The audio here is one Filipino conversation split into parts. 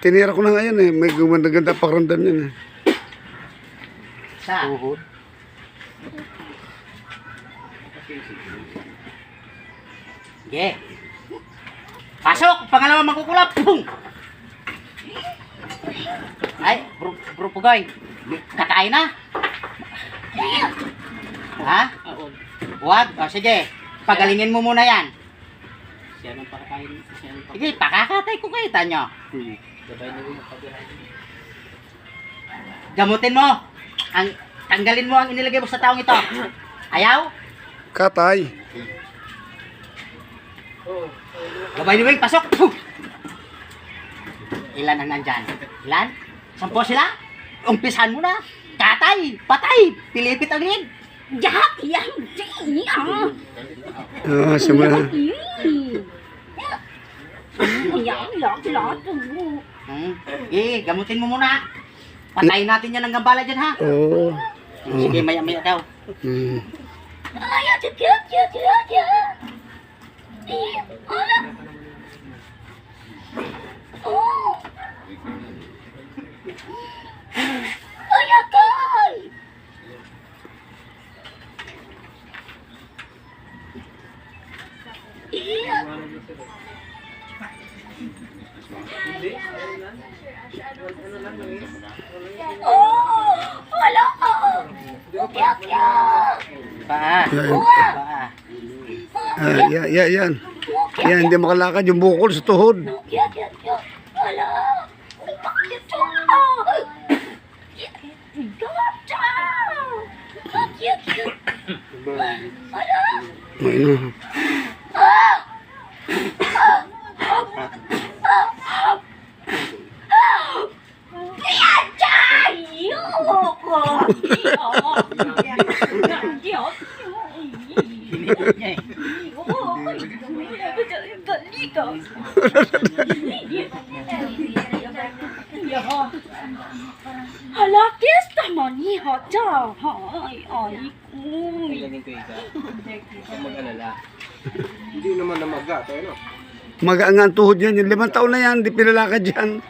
Tinira ko na ngayon eh. May gumanda-ganda pakiramdam yan eh. Sa? Uhod. Sige. Pasok! Pangalawa magkukulap! Pum! Ay, bro Pugoy. Kakain na? Ha? Huwag? O sige. Pagalingin mo muna yan. Siya nang pakakain. Sige, pakakatay ko kayo, tanyo. Sabay na yung pagkain. Gamutin mo. Tanggalin mo ang inilagay mo sa taong ito. Ayaw? Katay. Gabay ni Wing, pasok! Puh! Ilan ang nandyan? Ilan? 10 sila? Umpisahan mo na. Katay! Patay! Pilipit ang lid! Jahat yan! Oo, simula. Gamutin mo muna. Patayin natin yan ng gambala dyan, ha? Oo. Sige, maya-maya daw. Paa. Paa. Yan. Yan, hindi makalakad yung bukol sa tuhod. Ayun. Hala, fiesta mani haja. Ay, ay, kuy. Kailanin ko isa. Huwag mag-alala. Hindi naman namaga tayo, no? Magaan ang tuhod yan. Yung 5 taon na yan, hindi pinalakad yan.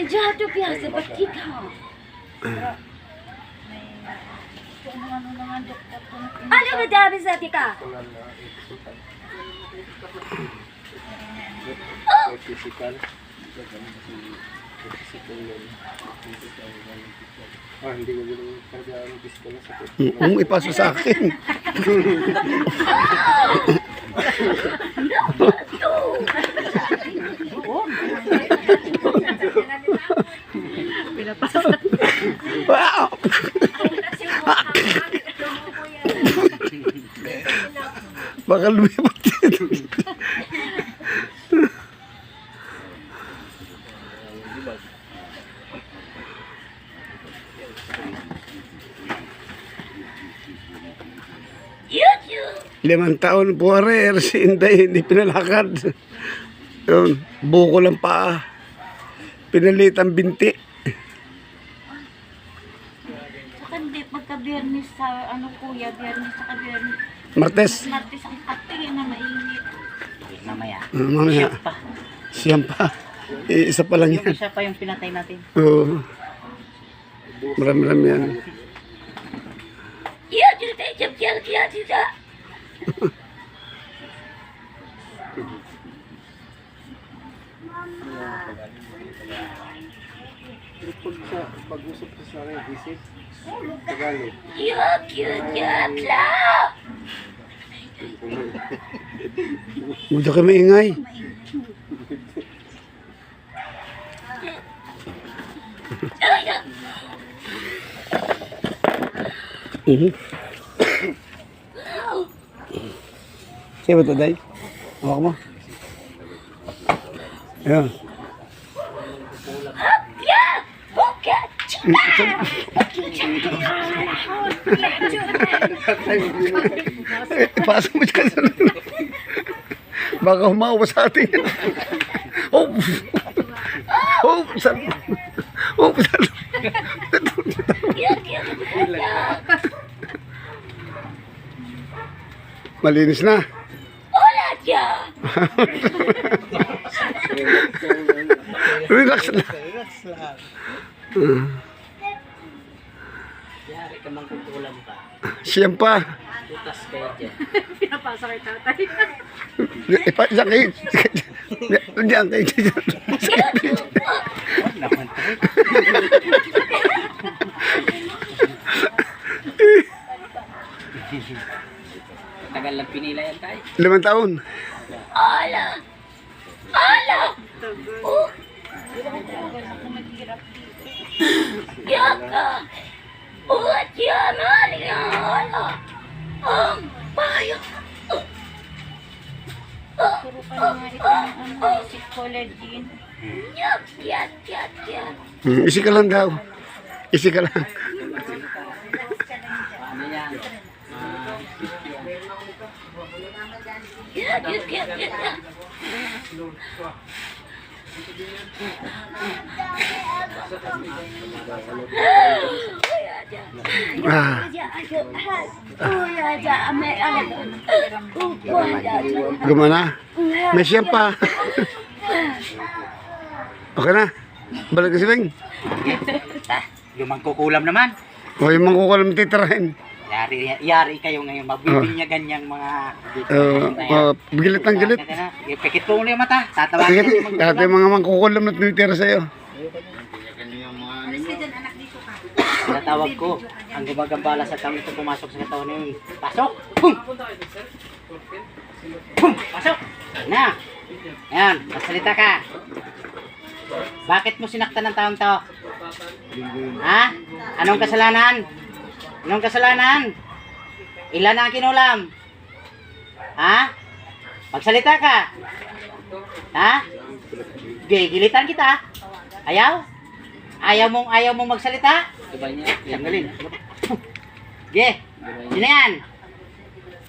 Jahat to fiesta batika. Ano ba dabi sa tika? Physical. Hindi ko gano'n talaga ang physical na sakit. Ipasa sa akin. Wow! Baka lumipat dito. Limang taon po rin, si Inday, hindi pinalakad. Yun, buko lang paa. Pinalit ang binti. Saka hindi, pagka-biyernes sa, kuya, biyernes sa ka-biyernes. Martes. Martes ang katingin na mainit. Mamaya. Mamaya. Siya pa. Siyam pa. Isa pa lang Yung yan. isa pa yung pinatay natin. Oo. Marami-rami yan. Pag-usap ko sa akin, visit. Tagalog. Huwag kayo maingay. Siya ba ito, Day? Hawak mo. Ayan. Ipasok mo dyan. Baka humawa sa atin. Oh! Oh! Saan? Oh! Saan? Malinis na. Relax lang. Relax lang. Yari ka mang kukulam ka. Siyam pa. Putas kayo dyan. Pinapasa kay tatay. Diyan kayo. Diyan kayo. Wala naman to. Tagal lang pinila yan tayo. 5 taon. Puro pa nga ito ng basic collagen. Isi ka lang daw. Isi ka lang. Ano yan? Ah, gumana. May siyam pa. Okay na. Balik ka si Beng. Yung mangkukulam naman. O yung mangkukulam titirahin. Yari kayo ngayon. Magbibinyagan yung mga... Gilit ng gilit. Pikit po ulit yung mata. Tatawagin Sige, yung dati yung mga mangkukulam na tinitira sa'yo. Tinatawag ko. Ang gumagambala sa taong ito pumasok sa katawan na yun. Pasok! Pum! Pum! Pasok! Na! Ayan, masalita ka. Bakit mo sinaktan ng taong to? Ha? Anong kasalanan? Anong kasalanan? Ilan ang kinulam? Ha? Magsalita ka. Ha? Gigilitan kita. Ayaw? Ayaw mong magsalita? Tanggalin. Ge. Sino yan?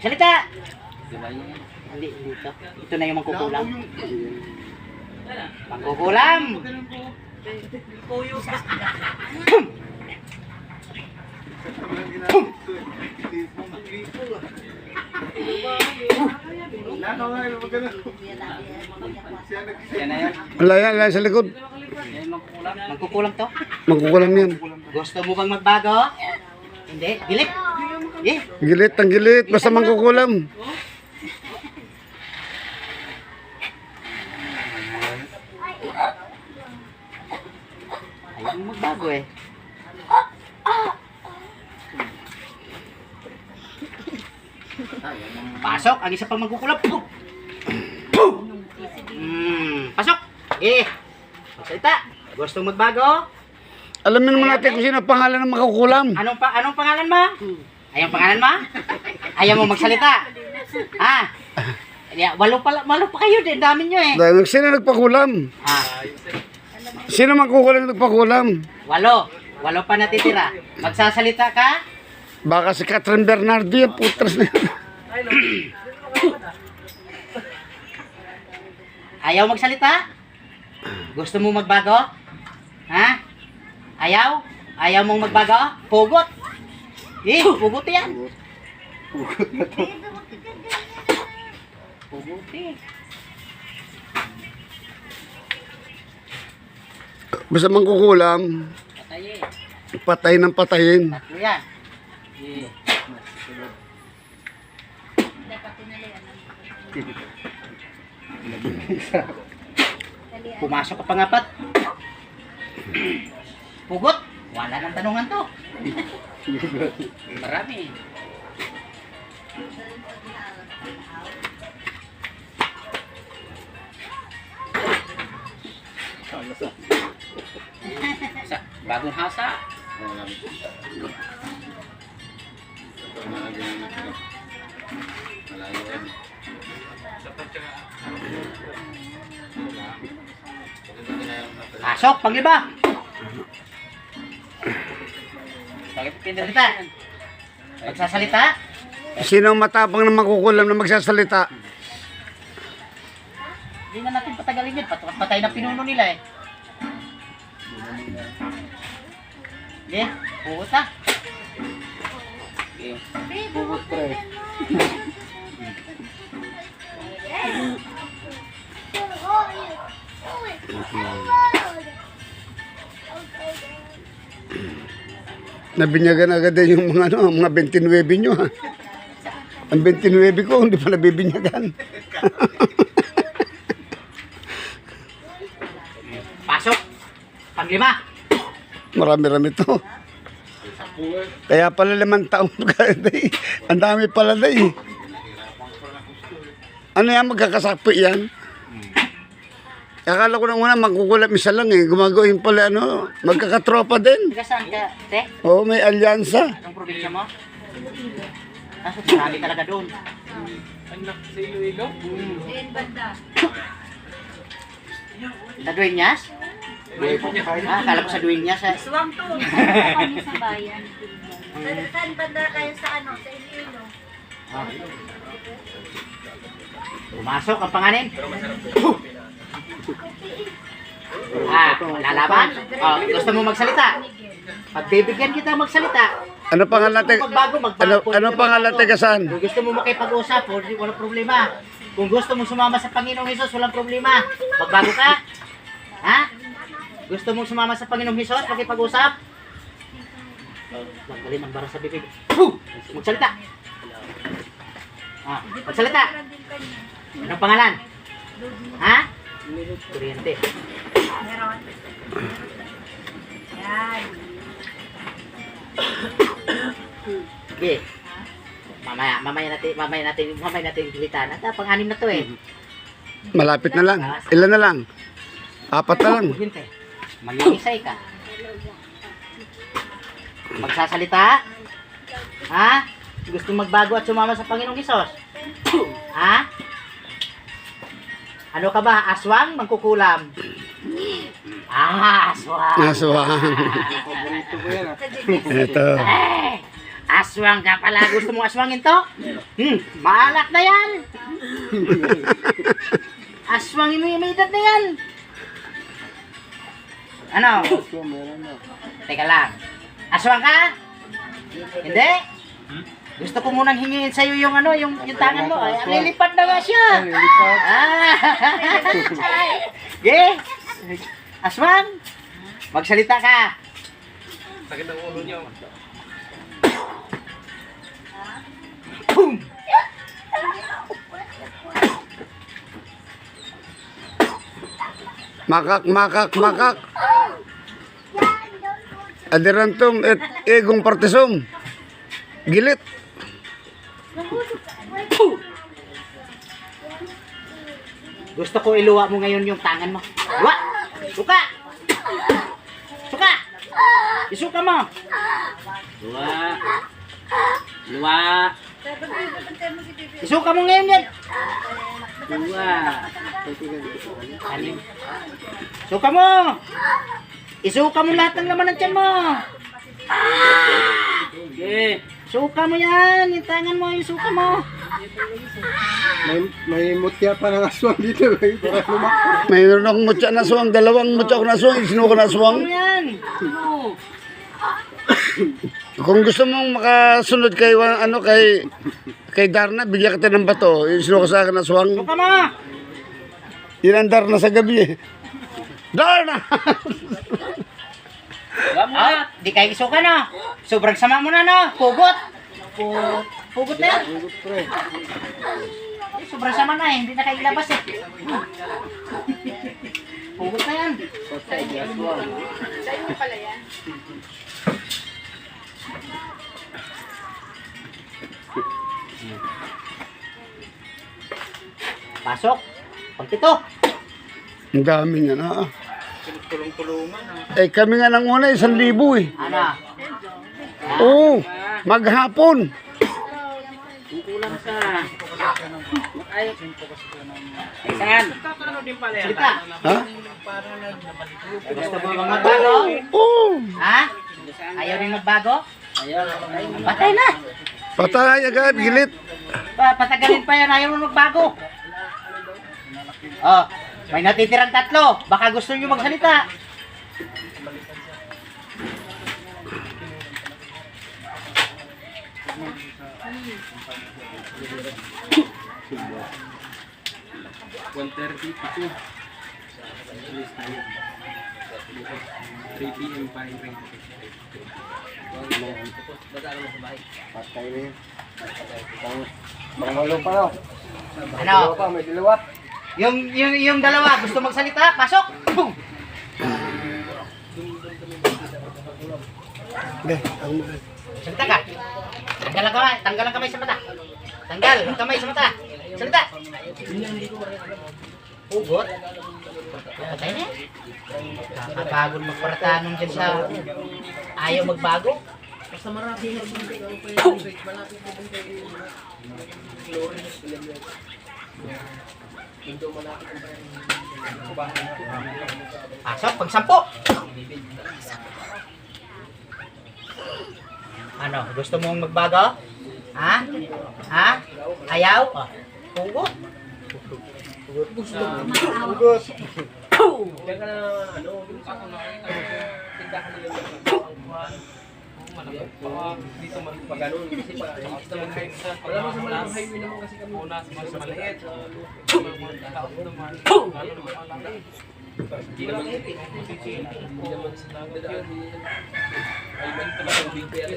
Salita. Hindi dito. Ito na yung mangkukulam. Mangkukulam. Yan na yan. Alaya sa likod. Yan mangkukulam. Mangkukulam to? Mangkukulam yan. Gusto mo bang magbago? Hindi. Gilit. Gilit ang gilit. Basta mangkukulam. Ayaw mo magbago eh. Pasok, ang isa pang magkukulap. Pasok. Magsalita. Gusto magbago? Alamin naman natin kung sino ang pangalan ng mangkukulam. Anong pangalan mo? Ayong pangalan mo? Ayaw mo magsalita? Ha? Walo pa kayo din, dami nyo eh. Dahil sino nagpakulam? Ha? Sino mangkukulam nagpakulam? Walo pa natitira. Magsasalita ka? Baka si Catherine Bernardo yan, putras na yan. Ayaw magsalita? Gusto mo magbago? Ha? Ayaw? Ayaw mong magbago? Pugot! Pugot yan! Pugot na to. Pugot eh. Basta mangkukulam, Patay eh. patay ng patayin. Tatlo yan. Pumasok ka pangapat. Pugot. Wala nang tanungan to. Marami. Sa bagong hasa. Pasok, pangliba. Bakit pinagsalita? Magsasalita? Sino ang matapang na mangkukulam na magsasalita? Hindi na natin patagalin yun. Patay na pinuno nila eh. Sige, pugot na. Pugot pre. Nabinyagan agad din yung mga, ano, mga 29 nyo, ha? Ang 29 ko, hindi pa nabibinyagan. Pasok. Panglima. Marami-rami to. Kaya pala 5 taon ka, day. Ang dami pala, day. Ano yan, magkakasakpi yan? Akala ko nang una, magkukulam isa lang eh. Gumagawin pala, ano, magkakatropa din. Taga saan ka, te? Oo, may alyansa. Anong probinsya mo? Marami talaga doon. Anak sa Iloilo? Sa Dueñas? Akala ko sa Dueñas. Suwang to. Kami sa bayan. Saan banda kayo sa ano? Sa Iloilo? Pumasok ang panganin. Lalaban? Gusto mo magsalita? Pagbibigyan kita magsalita. Ano pangalan natin? Ano pangalan natin kasan? Kung gusto mo makipag-usap, walang problema. Kung gusto mo sumama sa Panginoong Hesus, walang problema. Magbago ka? Ha? Gusto mo sumama sa Panginoong Hesus, makipag-usap? Magdalim ang bara sa bibig. Magsalita. Magsalita. Anong pangalan? Ha? Kuryente. Meron. Yan. Okay. Mamaya natin gilitan. At pang-anim na to eh. Malapit na lang. Ilan na lang? 4 na lang. Kuryente. Mag-iisay ka. Magsasalita? Ha? Gusto magbago at sumama sa Panginoong Hesus? Ha? Ano ka ba? Aswang? Mangkukulam? Aswang. Aswang. Paborito ko yan, Ito. Eh, aswang ka pala. Gusto mo aswangin to? Maalak na yan. Aswangin mo yung may edad na yan. Ano? So, meron na. Teka lang. Aswang ka? Hindi? Gusto ko munang hingin sa'yo yung ano, yung tangan mo. Ay, lilipad na nga siya. Lilipat. Okay. Aswang, magsalita ka. Sakit ang ulo niyo. Boom! Makak. Adirantum et egong partisum. Gilit. Gusto ko iluwa mo ngayon yung tangan mo. Luwa! Suka! Suka! Isuka mo! Luwa! Luwa! Isuka mo ngayon yan! Luwa! Alim. Suka mo! Isuka mo lahat ng laman ng tiyan mo! Okay. Suka mo yan! Yung tangan mo, yung suka mo! May mutya pa ng aswang dito. Para lumakot. Mayroon akong mutya na aswang. 2 mutya ako na aswang. Sino ko na aswang? Ano yan? Ano? Kung gusto mong makasunod kay ano kay Darna, bigyan kita ng bato. Sino ko sa akin na aswang? Suka mo! Yun ang Darna sa gabi eh. Darna! Di kayo isuka na. Sobrang sama mo na no. Pugot. Pugot na yan. Hugot pre. Sobrang sama na eh. Hindi na kayo ilabas eh. Pugot na yan. Patay di aswang. Pasok. Pagpito. Ang dami nga na. Tulong-tulungan. Eh kami nga nang una 1,000 eh. Ano? Oo, maghapon. Kukulang ka. Ay. Saan? Salita. Ha? Gusto mo bang magbago? Oo. Ha? Ayaw rin magbago? Ayaw. Patay na. Patay agad, gilit. Patagalin pa yan. Ayaw mo magbago. Oh, may natitirang 3. Baka gusto nyo magsalita. 3 p.m. pa yung train. Patay na yun. Pangulo pa daw. Ano? May dalawa. Yung dalawa, gusto magsalita? Pasok! Boom! Be, ako mo. Salita ka. Tanggal ang kamay sa mata. Tanggal ang kamay sa mata. Salita. Hugot. Patay na. Kakapagod magparatanong dyan sa ayaw magbago. Basta marami na malapit na kay Flores. Ito malapit ang Pasok, pagsampo. Ano, gusto mong magbago? Ha? Ha? Ayaw? Hugot. Hugot. Diyan ka na, ano, ako na, tindahan nila dito man pa ganun kasi pa basta mag-highway wala mo sa malamang highway naman kasi kami una sa mas maliit hindi naman sila dadaan ay man pala sa big pera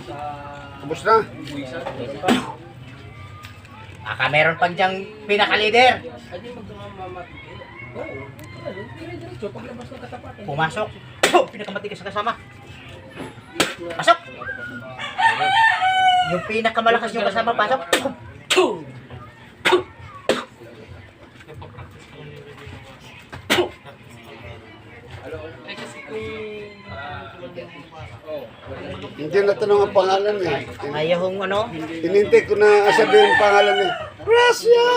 sa Ubus na. buwisan Meron pang diyang pinaka-leader. ay di magmamamat oo diretso paglabas ng katapatan Pumasok. Pinakamatigas sa kasama. Pasok! Yung pinakamalakas yung kasama, pasok. Hindi natanong ang pangalan eh. Ayaw hong ano? Hinintay ko na sabihin ang pangalan eh. Gracia!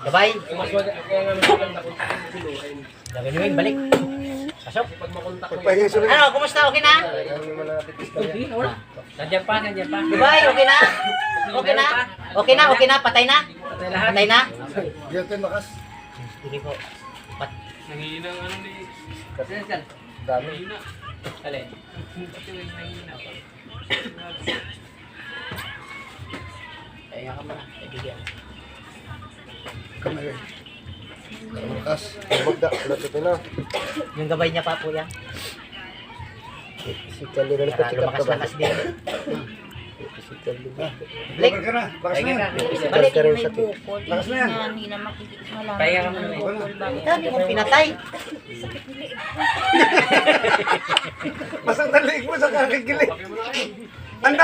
Gabay. mas kaya nga maganda kung si Loren Gabay niyo balik. Pasok. pag makontak mo Pagpahinga sa Ano, kumusta? Okay na? nandiyan pa Gabay, okay na? Okay na? Okay na? Okay na? Patay na? Patay na? Diyan tayo makas. Hindi po. nanghihina ang ano ni Dami. alin Kaya ka muna. Kaibigan. Kamay. Makas. Magda. Lapit na. Yung gabay niya pa po yan. Physical din na Para lumakas-lakas din. Physical din na. Balik. Bakal ka na. Bakas na. Balik. ka rin sa tingin. Bukol. Lakas na yan. Hindi na makikita mo lang. Kaya ka muna, Ito, hindi mo pinatay. Masang dalig mo sa kakikilig.